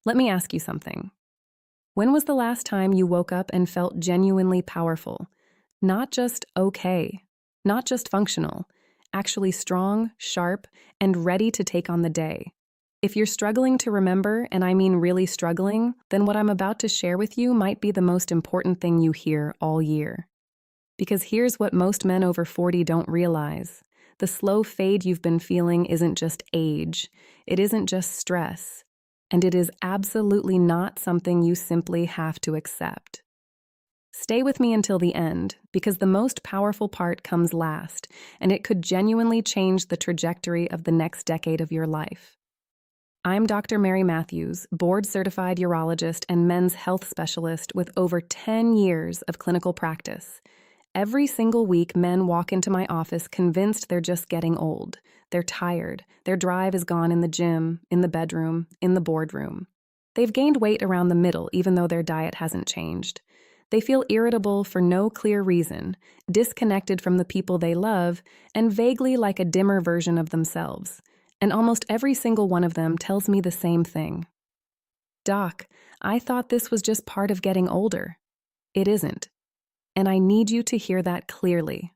Let me ask you something. When was the last time you woke up and felt genuinely powerful? Not just okay, not just functional, actually strong, sharp, and ready to take on the day. If you're struggling to remember, and I mean really struggling, then what I'm about to share with you might be the most important thing you hear all year. Because here's what most men over 40 don't realize. The slow fade you've been feeling isn't just age. It isn't just stress. And it is absolutely not something you simply have to accept. Stay with me until the end, because the most powerful part comes last, and it could genuinely change the trajectory of the next decade of your life. I'm Dr. Mary Matthews, board-certified urologist and men's health specialist with over 10 years of clinical practice. Every single week, men walk into my office convinced they're just getting old. They're tired. Their drive is gone in the gym, in the bedroom, in the boardroom. They've gained weight around the middle, even though their diet hasn't changed. They feel irritable for no clear reason, disconnected from the people they love, and vaguely like a dimmer version of themselves. And almost every single one of them tells me the same thing. Doc, I thought this was just part of getting older. It isn't. And I need you to hear that clearly.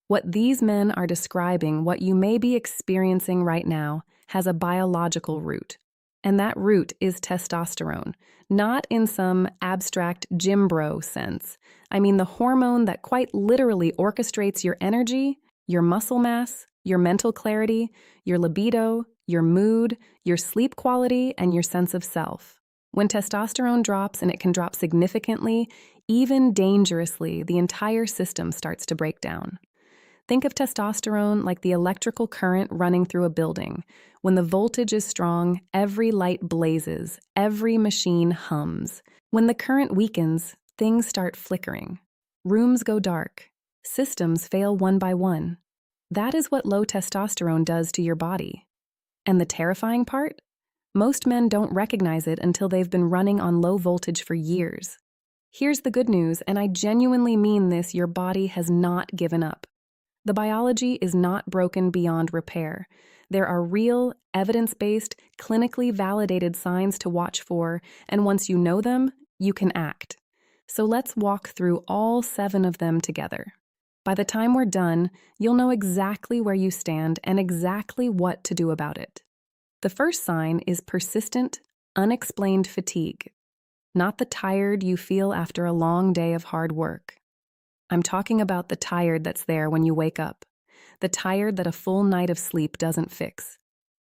What these men are describing, what you may be experiencing right now, has a biological root. And that root is testosterone, not in some abstract gym bro sense. I mean the hormone that quite literally orchestrates your energy, your muscle mass, your mental clarity, your libido, your mood, your sleep quality, and your sense of self. When testosterone drops, and it can drop significantly, even dangerously, the entire system starts to break down. Think of testosterone like the electrical current running through a building. When the voltage is strong, every light blazes, every machine hums. When the current weakens, things start flickering. Rooms go dark. Systems fail one by one. That is what low testosterone does to your body. And the terrifying part? Most men don't recognize it until they've been running on low voltage for years. Here's the good news, and I genuinely mean this, your body has not given up. The biology is not broken beyond repair. There are real, evidence-based, clinically validated signs to watch for, and once you know them, you can act. So let's walk through all 7 of them together. By the time we're done, you'll know exactly where you stand and exactly what to do about it. The first sign is persistent, unexplained fatigue. Not the tired you feel after a long day of hard work. I'm talking about the tired that's there when you wake up. The tired that a full night of sleep doesn't fix.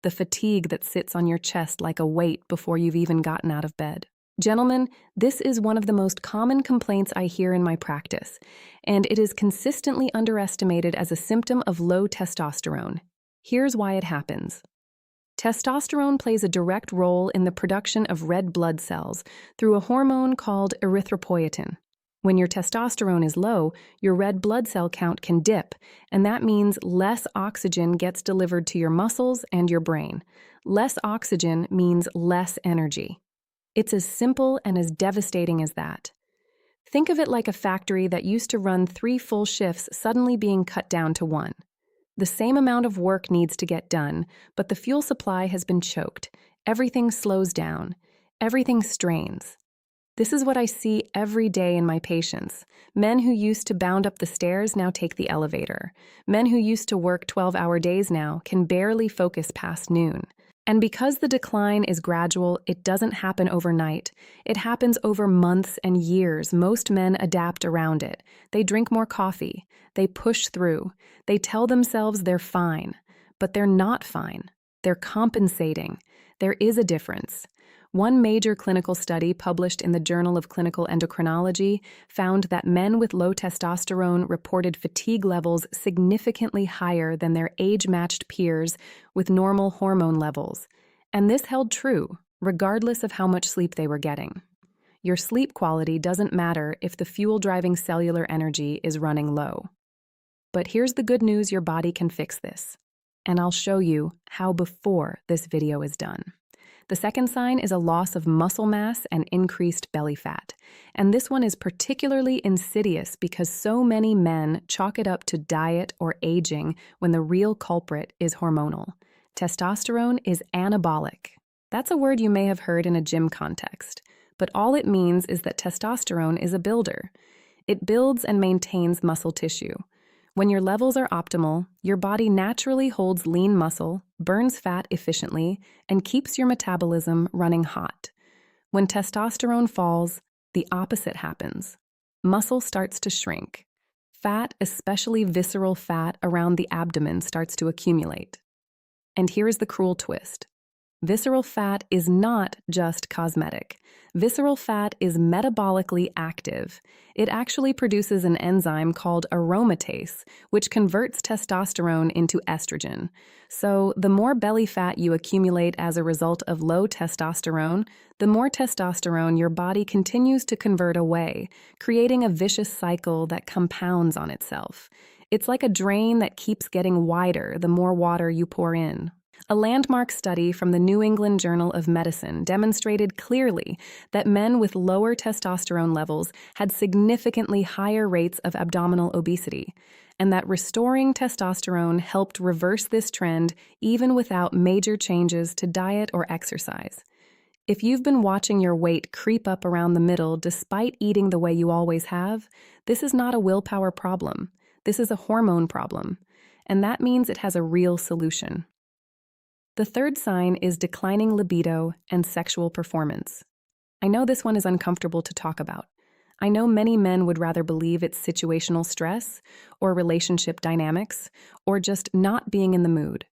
The fatigue that sits on your chest like a weight before you've even gotten out of bed. Gentlemen, this is one of the most common complaints I hear in my practice, and it is consistently underestimated as a symptom of low testosterone. Here's why it happens. Testosterone plays a direct role in the production of red blood cells through a hormone called erythropoietin. When your testosterone is low, your red blood cell count can dip, and that means less oxygen gets delivered to your muscles and your brain. Less oxygen means less energy. It's as simple and as devastating as that. Think of it like a factory that used to run 3 full shifts suddenly being cut down to 1. The same amount of work needs to get done, but the fuel supply has been choked. Everything slows down. Everything strains. This is what I see every day in my patients. Men who used to bound up the stairs now take the elevator. Men who used to work 12-hour days now can barely focus past noon. And because the decline is gradual, it doesn't happen overnight. It happens over months and years. Most men adapt around it. They drink more coffee. They push through. They tell themselves they're fine. But they're not fine. They're compensating. There is a difference. One major clinical study published in the Journal of Clinical Endocrinology found that men with low testosterone reported fatigue levels significantly higher than their age-matched peers with normal hormone levels. And this held true, regardless of how much sleep they were getting. Your sleep quality doesn't matter if the fuel-driving cellular energy is running low. But here's the good news, your body can fix this. And I'll show you how before this video is done. The second sign is a loss of muscle mass and increased belly fat. And this one is particularly insidious because so many men chalk it up to diet or aging when the real culprit is hormonal. Testosterone is anabolic. That's a word you may have heard in a gym context, but all it means is that testosterone is a builder. It builds and maintains muscle tissue. When your levels are optimal, your body naturally holds lean muscle, burns fat efficiently, and keeps your metabolism running hot. When testosterone falls, the opposite happens. Muscle starts to shrink. Fat, especially visceral fat around the abdomen, starts to accumulate. And here's the cruel twist. Visceral fat is not just cosmetic. Visceral fat is metabolically active. It actually produces an enzyme called aromatase, which converts testosterone into estrogen. So, the more belly fat you accumulate as a result of low testosterone, the more testosterone your body continues to convert away, creating a vicious cycle that compounds on itself. It's like a drain that keeps getting wider the more water you pour in. A landmark study from the New England Journal of Medicine demonstrated clearly that men with lower testosterone levels had significantly higher rates of abdominal obesity, and that restoring testosterone helped reverse this trend even without major changes to diet or exercise. If you've been watching your weight creep up around the middle despite eating the way you always have, this is not a willpower problem. This is a hormone problem, and that means it has a real solution. The third sign is declining libido and sexual performance. I know this one is uncomfortable to talk about. I know many men would rather believe it's situational stress or relationship dynamics or just not being in the mood.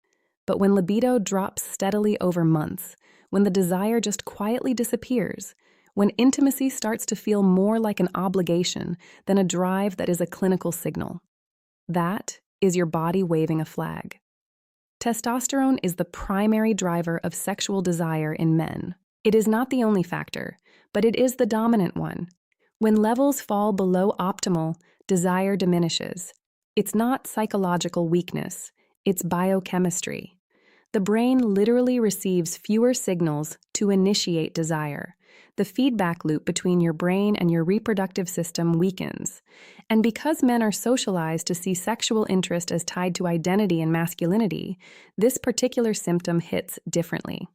But when libido drops steadily over months, when the desire just quietly disappears, when intimacy starts to feel more like an obligation than a drive that is a clinical signal, that is your body waving a flag. Testosterone is the primary driver of sexual desire in men. It is not the only factor, but it is the dominant one. When levels fall below optimal, desire diminishes. It's not psychological weakness, it's biochemistry. The brain literally receives fewer signals to initiate desire. The feedback loop between your brain and your reproductive system weakens. And because men are socialized to see sexual interest as tied to identity and masculinity, this particular symptom hits differently.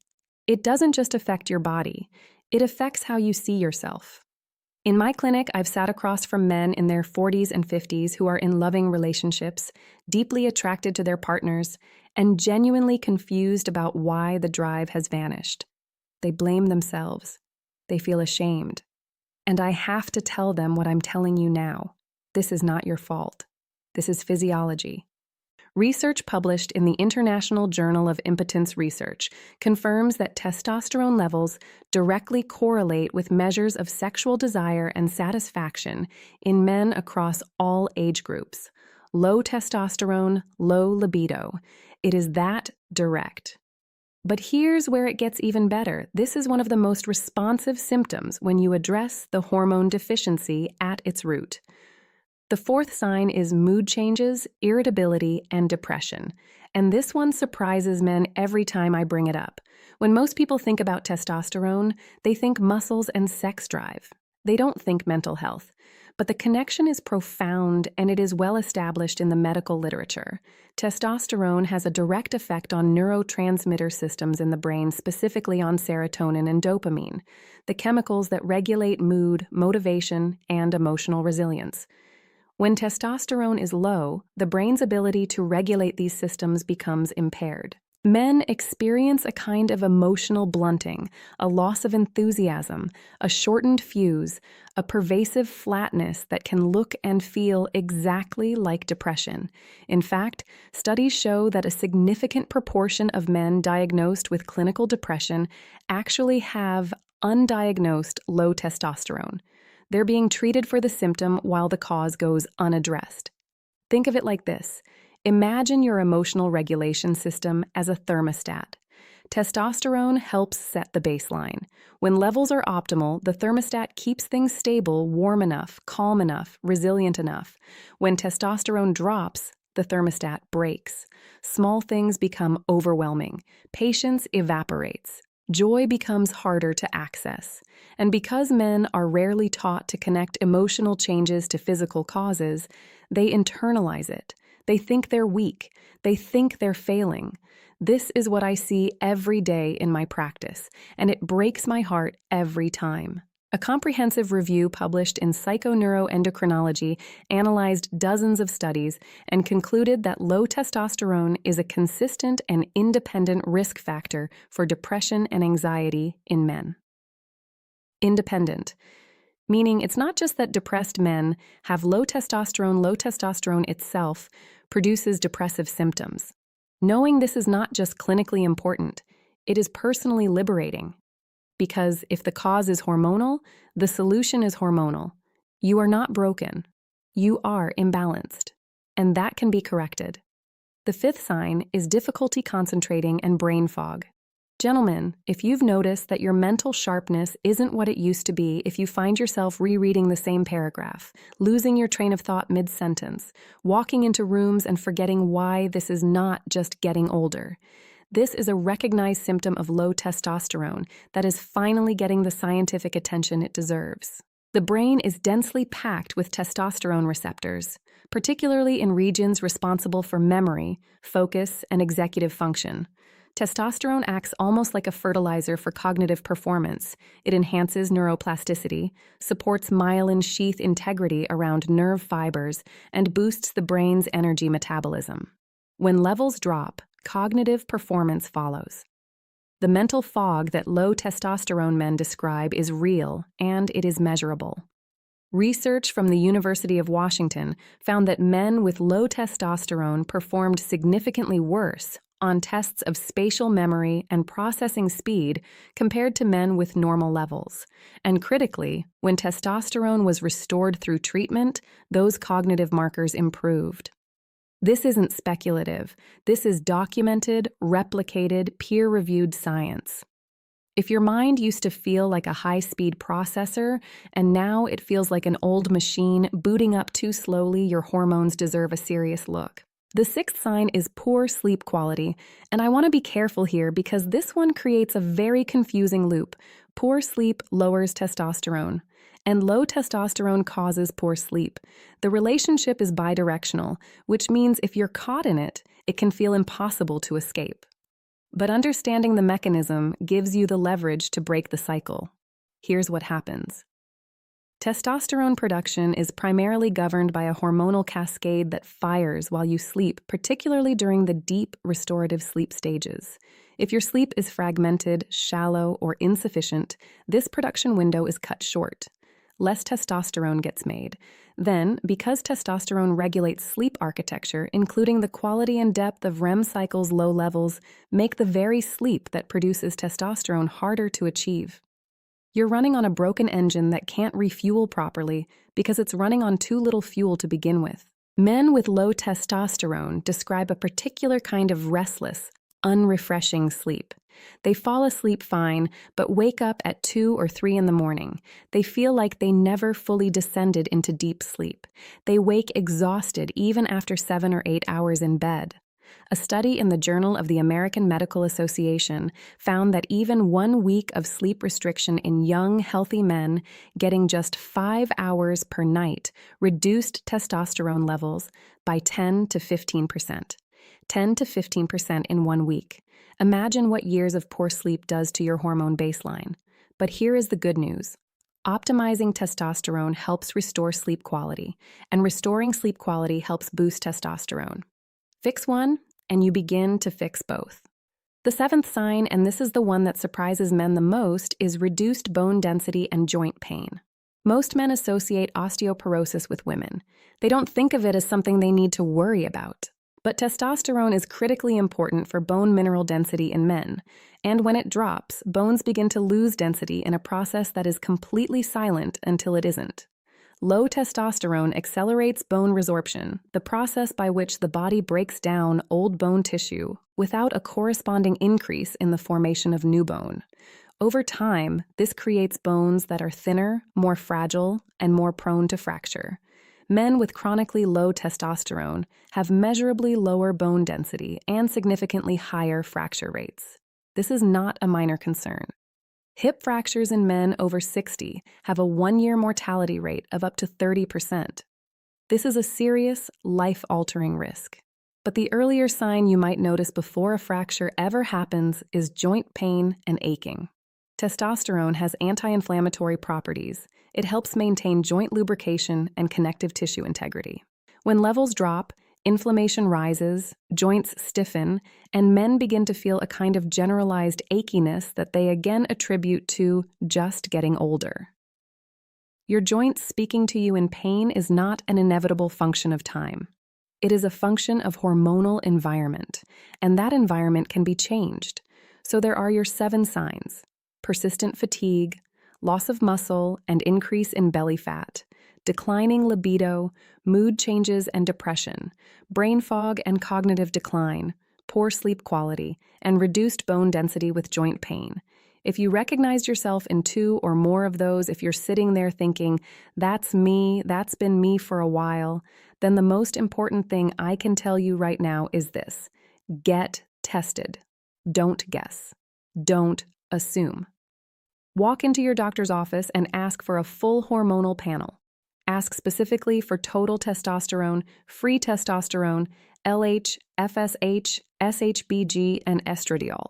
It doesn't just affect your body, it affects how you see yourself. In my clinic, I've sat across from men in their 40s and 50s who are in loving relationships, deeply attracted to their partners, and genuinely confused about why the drive has vanished. They blame themselves. They feel ashamed. And I have to tell them what I'm telling you now. This is not your fault. This is physiology. Research published in the International Journal of Impotence Research confirms that testosterone levels directly correlate with measures of sexual desire and satisfaction in men across all age groups. Low testosterone, low libido. It is that direct. But here's where it gets even better. This is one of the most responsive symptoms when you address the hormone deficiency at its root. The fourth sign is mood changes, irritability, and depression. And this one surprises men every time I bring it up. When most people think about testosterone, they think muscles and sex drive. They don't think mental health. But the connection is profound and it is well established in the medical literature. Testosterone has a direct effect on neurotransmitter systems in the brain, specifically on serotonin and dopamine, the chemicals that regulate mood, motivation, and emotional resilience. When testosterone is low, the brain's ability to regulate these systems becomes impaired. Men experience a kind of emotional blunting, a loss of enthusiasm, a shortened fuse, a pervasive flatness that can look and feel exactly like depression. In fact, studies show that a significant proportion of men diagnosed with clinical depression actually have undiagnosed low testosterone. They're being treated for the symptom while the cause goes unaddressed. Think of it like this. Imagine your emotional regulation system as a thermostat. Testosterone helps set the baseline. When levels are optimal, the thermostat keeps things stable, warm enough, calm enough, resilient enough. When testosterone drops, the thermostat breaks. Small things become overwhelming. Patience evaporates. Joy becomes harder to access. And because men are rarely taught to connect emotional changes to physical causes, they internalize it. They think they're weak. They think they're failing. This is what I see every day in my practice, and it breaks my heart every time. A comprehensive review published in Psychoneuroendocrinology analyzed dozens of studies and concluded that low testosterone is a consistent and independent risk factor for depression and anxiety in men. Independent, meaning it's not just that depressed men have low testosterone itself produces depressive symptoms. Knowing this is not just clinically important, it is personally liberating. Because if the cause is hormonal, the solution is hormonal. You are not broken. You are imbalanced. And that can be corrected. The fifth sign is difficulty concentrating and brain fog. Gentlemen, if you've noticed that your mental sharpness isn't what it used to be, if you find yourself rereading the same paragraph, losing your train of thought mid-sentence, walking into rooms and forgetting why this is not just getting older, this is a recognized symptom of low testosterone that is finally getting the scientific attention it deserves. The brain is densely packed with testosterone receptors, particularly in regions responsible for memory, focus, and executive function. Testosterone acts almost like a fertilizer for cognitive performance. It enhances neuroplasticity, supports myelin sheath integrity around nerve fibers, and boosts the brain's energy metabolism. When levels drop, cognitive performance follows. The mental fog that low testosterone men describe is real, and it is measurable. Research from the University of Washington found that men with low testosterone performed significantly worse on tests of spatial memory and processing speed compared to men with normal levels. And critically, when testosterone was restored through treatment, those cognitive markers improved. This isn't speculative. This is documented, replicated, peer-reviewed science. If your mind used to feel like a high-speed processor, and now it feels like an old machine booting up too slowly, your hormones deserve a serious look. The sixth sign is poor sleep quality, and I want to be careful here because this one creates a very confusing loop. Poor sleep lowers testosterone, and low testosterone causes poor sleep. The relationship is bidirectional, which means if you're caught in it, it can feel impossible to escape. But understanding the mechanism gives you the leverage to break the cycle. Here's what happens. Testosterone production is primarily governed by a hormonal cascade that fires while you sleep, particularly during the deep restorative sleep stages. If your sleep is fragmented, shallow, or insufficient, this production window is cut short. Less testosterone gets made. Then, because testosterone regulates sleep architecture, including the quality and depth of REM cycles, low levels make the very sleep that produces testosterone harder to achieve. You're running on a broken engine that can't refuel properly because it's running on too little fuel to begin with. Men with low testosterone describe a particular kind of restless, unrefreshing sleep. They fall asleep fine, but wake up at 2 or 3 in the morning. They feel like they never fully descended into deep sleep. They wake exhausted even after 7 or 8 hours in bed. A study in the Journal of the American Medical Association found that even 1 week of sleep restriction in young, healthy men getting just 5 hours per night reduced testosterone levels by 10 to 15%. 10 to 15% in 1 week. Imagine what years of poor sleep does to your hormone baseline. But here is the good news. Optimizing testosterone helps restore sleep quality, and restoring sleep quality helps boost testosterone. Fix one, and you begin to fix both. The seventh sign, and this is the one that surprises men the most, is reduced bone density and joint pain. Most men associate osteoporosis with women. They don't think of it as something they need to worry about. But testosterone is critically important for bone mineral density in men, and when it drops, bones begin to lose density in a process that is completely silent until it isn't. Low testosterone accelerates bone resorption, the process by which the body breaks down old bone tissue without a corresponding increase in the formation of new bone. Over time, this creates bones that are thinner, more fragile, and more prone to fracture. Men with chronically low testosterone have measurably lower bone density and significantly higher fracture rates. This is not a minor concern. Hip fractures in men over 60 have a 1-year mortality rate of up to 30%. This is a serious, life-altering risk. But the earlier sign you might notice before a fracture ever happens is joint pain and aching. Testosterone has anti-inflammatory properties. It helps maintain joint lubrication and connective tissue integrity. When levels drop, inflammation rises, joints stiffen, and men begin to feel a kind of generalized achiness that they again attribute to just getting older. Your joints speaking to you in pain is not an inevitable function of time. It is a function of hormonal environment, and that environment can be changed. So there are your 7 signs: persistent fatigue, loss of muscle and increase in belly fat, declining libido, mood changes and depression, brain fog and cognitive decline, poor sleep quality, and reduced bone density with joint pain. If you recognize yourself in 2 or more of those, if you're sitting there thinking, that's me, that's been me for a while, then the most important thing I can tell you right now is this: get tested. Don't guess. Don't assume. Walk into your doctor's office and ask for a full hormonal panel. Ask specifically for total testosterone, free testosterone, LH, FSH, SHBG, and estradiol.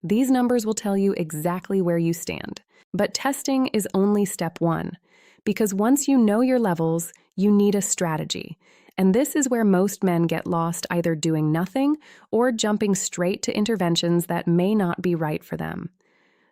These numbers will tell you exactly where you stand. But testing is only step 1, because once you know your levels, you need a strategy. And this is where most men get lost, either doing nothing or jumping straight to interventions that may not be right for them.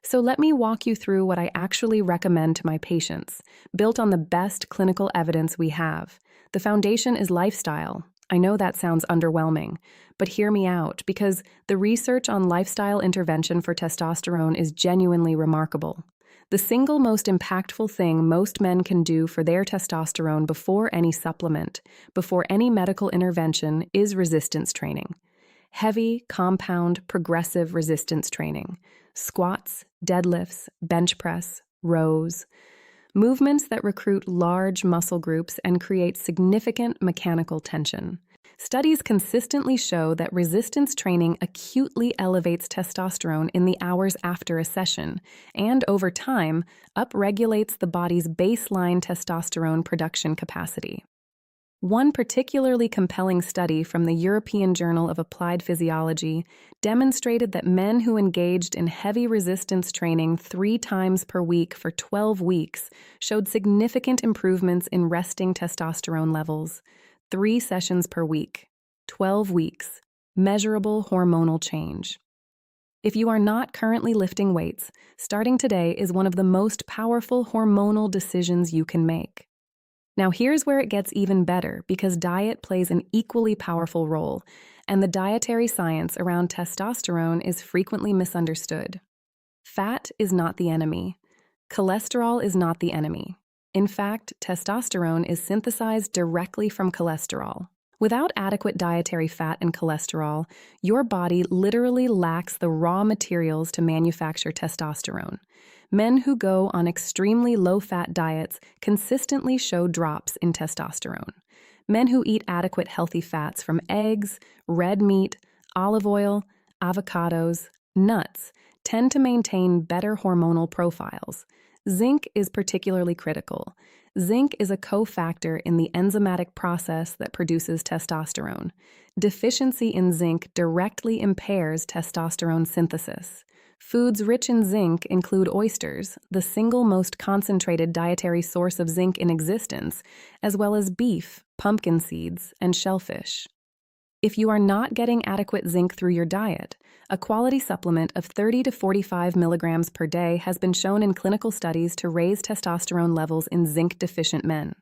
So let me walk you through what I actually recommend to my patients, built on the best clinical evidence we have. The foundation is lifestyle. I know that sounds underwhelming, but hear me out, because the research on lifestyle intervention for testosterone is genuinely remarkable. The single most impactful thing most men can do for their testosterone before any supplement, before any medical intervention, is resistance training. Heavy, compound, progressive resistance training. Squats, deadlifts, bench press, rows. Movements that recruit large muscle groups and create significant mechanical tension. Studies consistently show that resistance training acutely elevates testosterone in the hours after a session, and over time, upregulates the body's baseline testosterone production capacity. One particularly compelling study from the European Journal of Applied Physiology demonstrated that men who engaged in heavy resistance training 3 times per week for 12 weeks showed significant improvements in resting testosterone levels. 3 sessions per week, 12 weeks, measurable hormonal change. If you are not currently lifting weights, starting today is one of the most powerful hormonal decisions you can make. Now here's where it gets even better, because diet plays an equally powerful role, and the dietary science around testosterone is frequently misunderstood. Fat is not the enemy. Cholesterol is not the enemy. In fact, testosterone is synthesized directly from cholesterol. Without adequate dietary fat and cholesterol, your body literally lacks the raw materials to manufacture testosterone. Men who go on extremely low-fat diets consistently show drops in testosterone. Men who eat adequate healthy fats from eggs, red meat, olive oil, avocados, nuts tend to maintain better hormonal profiles. Zinc is particularly critical. Zinc is a cofactor in the enzymatic process that produces testosterone. Deficiency in zinc directly impairs testosterone synthesis. Foods rich in zinc include oysters, the single most concentrated dietary source of zinc in existence, as well as beef, pumpkin seeds, and shellfish. If you are not getting adequate zinc through your diet, a quality supplement of 30 to 45 milligrams per day has been shown in clinical studies to raise testosterone levels in zinc-deficient men.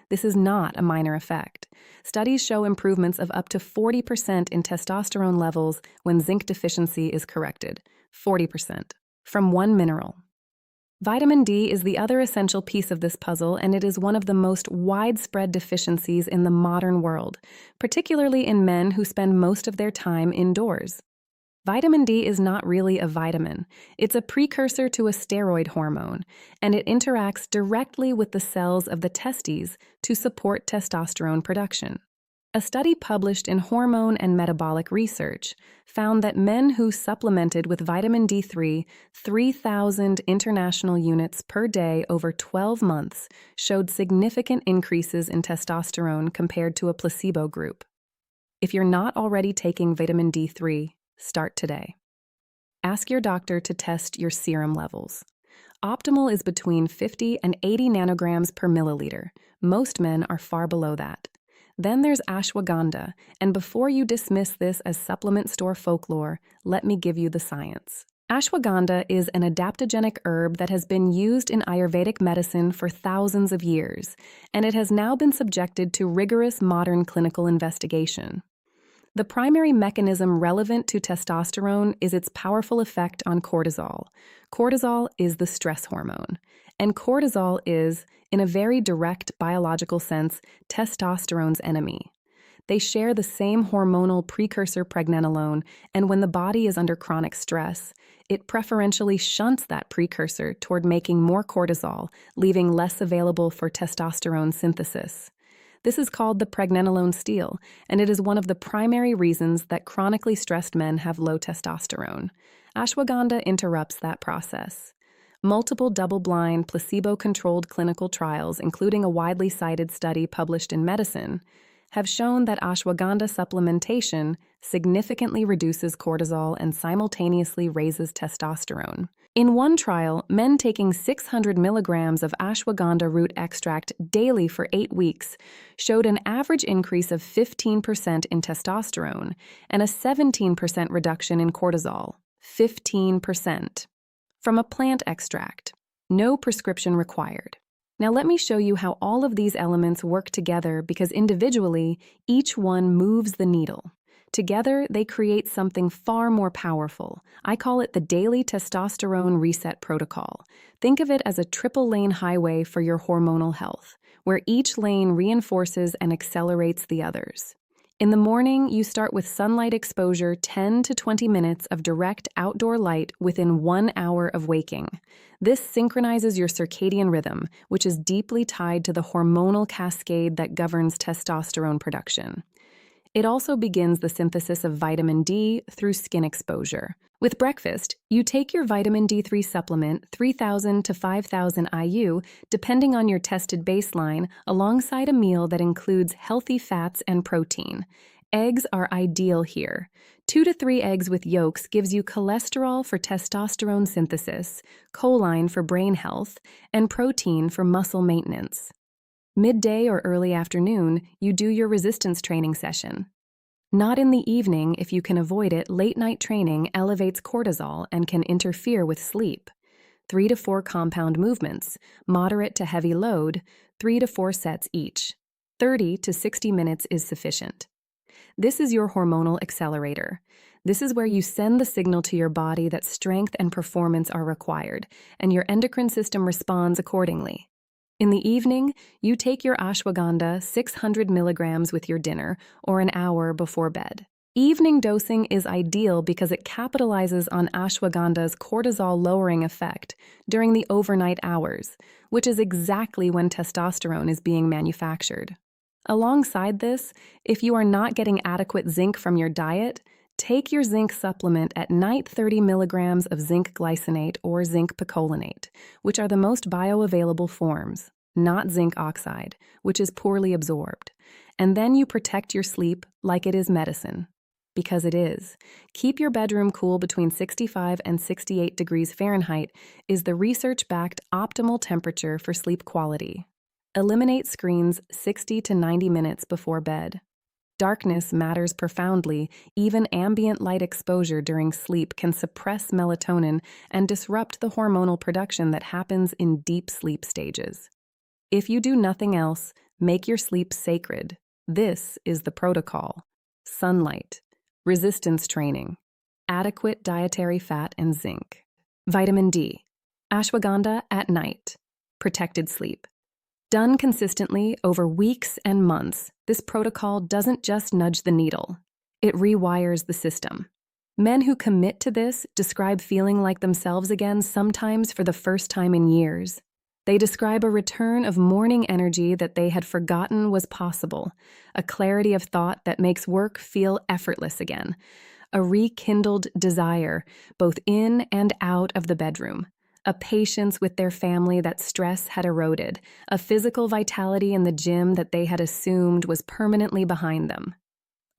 This is not a minor effect. Studies show improvements of up to 40% in testosterone levels when zinc deficiency is corrected. 40%. From one mineral. Vitamin D is the other essential piece of this puzzle, and it is one of the most widespread deficiencies in the modern world, particularly in men who spend most of their time indoors. Vitamin D is not really a vitamin. It's a precursor to a steroid hormone, and it interacts directly with the cells of the testes to support testosterone production. A study published in Hormone and Metabolic Research found that men who supplemented with vitamin D3 3,000 international units per day over 12 months showed significant increases in testosterone compared to a placebo group. If you're not already taking vitamin D3, start today. Ask your doctor to test your serum levels. Optimal is between 50 and 80 nanograms per milliliter. Most men are far below that. Then there's ashwagandha, and before you dismiss this as supplement store folklore, let me give you the science. Ashwagandha is an adaptogenic herb that has been used in Ayurvedic medicine for thousands of years, and it has now been subjected to rigorous modern clinical investigation. The primary mechanism relevant to testosterone is its powerful effect on cortisol. Cortisol is the stress hormone, and cortisol is, in a very direct biological sense, testosterone's enemy. They share the same hormonal precursor pregnenolone, and when the body is under chronic stress, it preferentially shunts that precursor toward making more cortisol, leaving less available for testosterone synthesis. This is called the pregnenolone steal, and it is one of the primary reasons that chronically stressed men have low testosterone. Ashwagandha interrupts that process. Multiple double-blind, placebo-controlled clinical trials, including a widely cited study published in Medicine, have shown that ashwagandha supplementation significantly reduces cortisol and simultaneously raises testosterone. In one trial, men taking 600 milligrams of ashwagandha root extract daily for 8 weeks showed an average increase of 15% in testosterone and a 17% reduction in cortisol. 15%. From a plant extract. No prescription required. Now let me show you how all of these elements work together because individually, each one moves the needle. Together, they create something far more powerful. I call it the Daily Testosterone Reset Protocol. Think of it as a triple-lane highway for your hormonal health, where each lane reinforces and accelerates the others. In the morning, you start with sunlight exposure 10 to 20 minutes of direct outdoor light within 1 hour of waking. This synchronizes your circadian rhythm, which is deeply tied to the hormonal cascade that governs testosterone production. It also begins the synthesis of vitamin D through skin exposure. With breakfast, you take your vitamin D3 supplement, 3,000 to 5,000 IU, depending on your tested baseline, alongside a meal that includes healthy fats and protein. Eggs are ideal here. 2 to 3 eggs with yolks gives you cholesterol for testosterone synthesis, choline for brain health, and protein for muscle maintenance. Midday or early afternoon, you do your resistance training session. Not in the evening if you can avoid it. Late-night training elevates cortisol and can interfere with sleep. 3 to 4 compound movements, moderate to heavy load, 3 to 4 sets each. 30 to 60 minutes is sufficient. This is your hormonal accelerator. This is where you send the signal to your body that strength and performance are required, and your endocrine system responds accordingly. In the evening, you take your ashwagandha 600 milligrams with your dinner or an hour before bed. Evening dosing is ideal because it capitalizes on ashwagandha's cortisol-lowering effect during the overnight hours, which is exactly when testosterone is being manufactured. Alongside this, if you are not getting adequate zinc from your diet, take your zinc supplement at night. 30 milligrams of zinc glycinate or zinc picolinate, which are the most bioavailable forms, not zinc oxide, which is poorly absorbed. And then you protect your sleep like it is medicine. Because it is. Keep your bedroom cool between 65 and 68 degrees Fahrenheit is the research-backed optimal temperature for sleep quality. Eliminate screens 60 to 90 minutes before bed. Darkness matters profoundly. Even ambient light exposure during sleep can suppress melatonin and disrupt the hormonal production that happens in deep sleep stages. If you do nothing else, make your sleep sacred. This is the protocol. Sunlight, resistance training, adequate dietary fat and zinc. Vitamin D, ashwagandha at night, protected sleep. Done consistently over weeks and months, this protocol doesn't just nudge the needle. It rewires the system. Men who commit to this describe feeling like themselves again, sometimes for the first time in years. They describe a return of morning energy that they had forgotten was possible, a clarity of thought that makes work feel effortless again, a rekindled desire both in and out of the bedroom, a patience with their family that stress had eroded, a physical vitality in the gym that they had assumed was permanently behind them.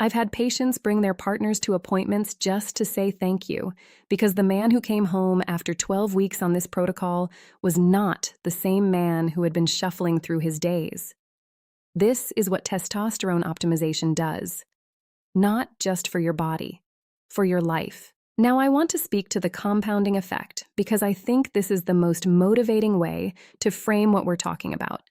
I've had patients bring their partners to appointments just to say thank you, because the man who came home after 12 weeks on this protocol was not the same man who had been shuffling through his days. This is what testosterone optimization does. Not just for your body, for your life. Now, I want to speak to the compounding effect because I think this is the most motivating way to frame what we're talking about.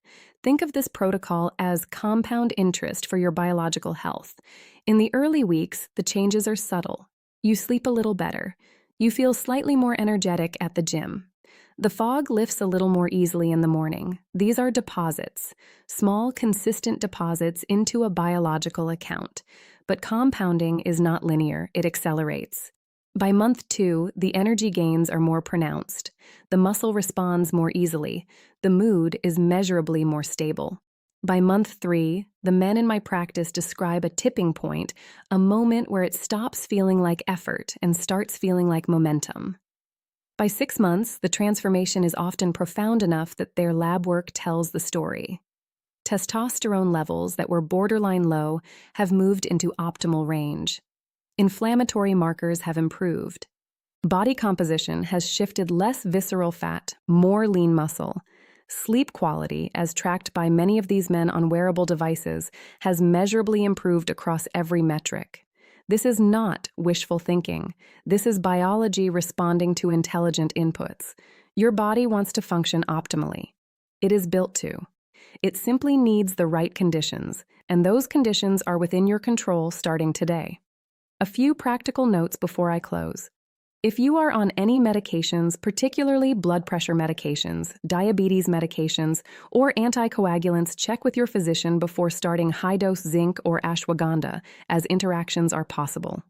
Think of this protocol as compound interest for your biological health. In the early weeks, the changes are subtle. You sleep a little better. You feel slightly more energetic at the gym. The fog lifts a little more easily in the morning. These are deposits, small, consistent deposits into a biological account. But compounding is not linear, it accelerates. By month 2, the energy gains are more pronounced. The muscle responds more easily. The mood is measurably more stable. By month 3, the men in my practice describe a tipping point, a moment where it stops feeling like effort and starts feeling like momentum. By 6 months, the transformation is often profound enough that their lab work tells the story. Testosterone levels that were borderline low have moved into optimal range. Inflammatory markers have improved. Body composition has shifted less visceral fat, more lean muscle. Sleep quality, as tracked by many of these men on wearable devices, has measurably improved across every metric. This is not wishful thinking. This is biology responding to intelligent inputs. Your body wants to function optimally. It is built to. It simply needs the right conditions, and those conditions are within your control starting today. A few practical notes before I close. If you are on any medications, particularly blood pressure medications, diabetes medications, or anticoagulants, check with your physician before starting high-dose zinc or ashwagandha, as interactions are possible.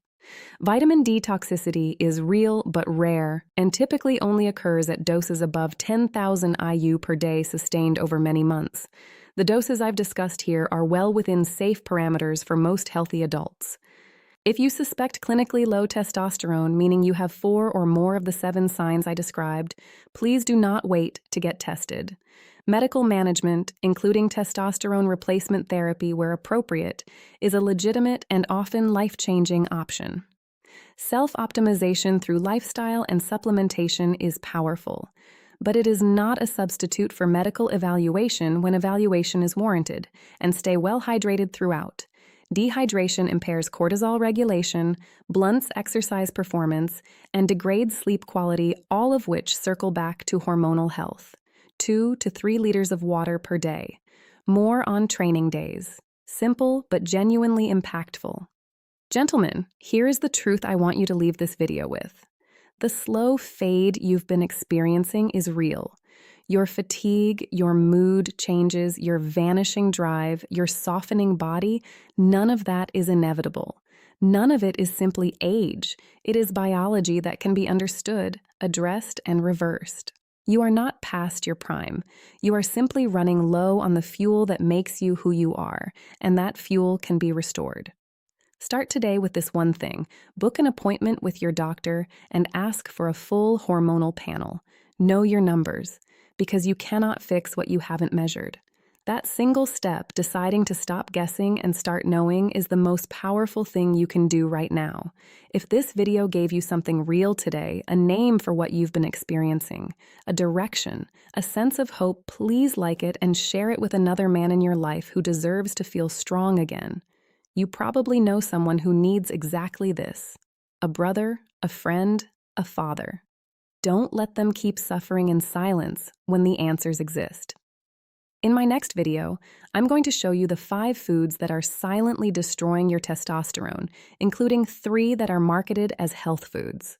Vitamin D toxicity is real but rare and typically only occurs at doses above 10,000 IU per day sustained over many months. The doses I've discussed here are well within safe parameters for most healthy adults. If you suspect clinically low testosterone, meaning you have 4 or more of the 7 signs I described, please do not wait to get tested. Medical management, including testosterone replacement therapy where appropriate, is a legitimate and often life-changing option. Self-optimization through lifestyle and supplementation is powerful, but it is not a substitute for medical evaluation when evaluation is warranted, and stay well hydrated throughout. Dehydration impairs cortisol regulation, blunts exercise performance, and degrades sleep quality, all of which circle back to hormonal health. 2 to 3 liters of water per day. More on training days. Simple but genuinely impactful. Gentlemen, here is the truth I want you to leave this video with. The slow fade you've been experiencing is real. Your fatigue, your mood changes, your vanishing drive, your softening body, none of that is inevitable. None of it is simply age. It is biology that can be understood, addressed, and reversed. You are not past your prime. You are simply running low on the fuel that makes you who you are, and that fuel can be restored. Start today with this one thing. Book an appointment with your doctor and ask for a full hormonal panel. Know your numbers, because you cannot fix what you haven't measured. That single step, deciding to stop guessing and start knowing, is the most powerful thing you can do right now. If this video gave you something real today, a name for what you've been experiencing, a direction, a sense of hope, please like it and share it with another man in your life who deserves to feel strong again. You probably know someone who needs exactly this. A brother, a friend, a father. Don't let them keep suffering in silence when the answers exist. In my next video, I'm going to show you the 5 foods that are silently destroying your testosterone, including 3 that are marketed as health foods.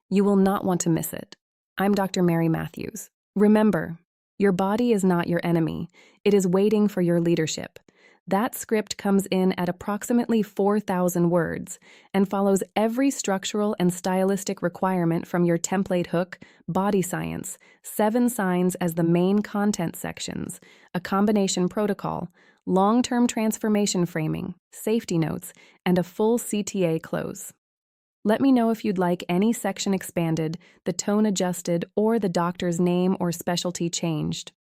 You will not want to miss it. I'm Dr. Mary Matthews. Remember, your body is not your enemy. It is waiting for your leadership. That script comes in at approximately 4,000 words and follows every structural and stylistic requirement from your template hook, body science, 7 signs as the main content sections, a combination protocol, long-term transformation framing, safety notes, and a full CTA close. Let me know if you'd like any section expanded, the tone adjusted, or the doctor's name or specialty changed.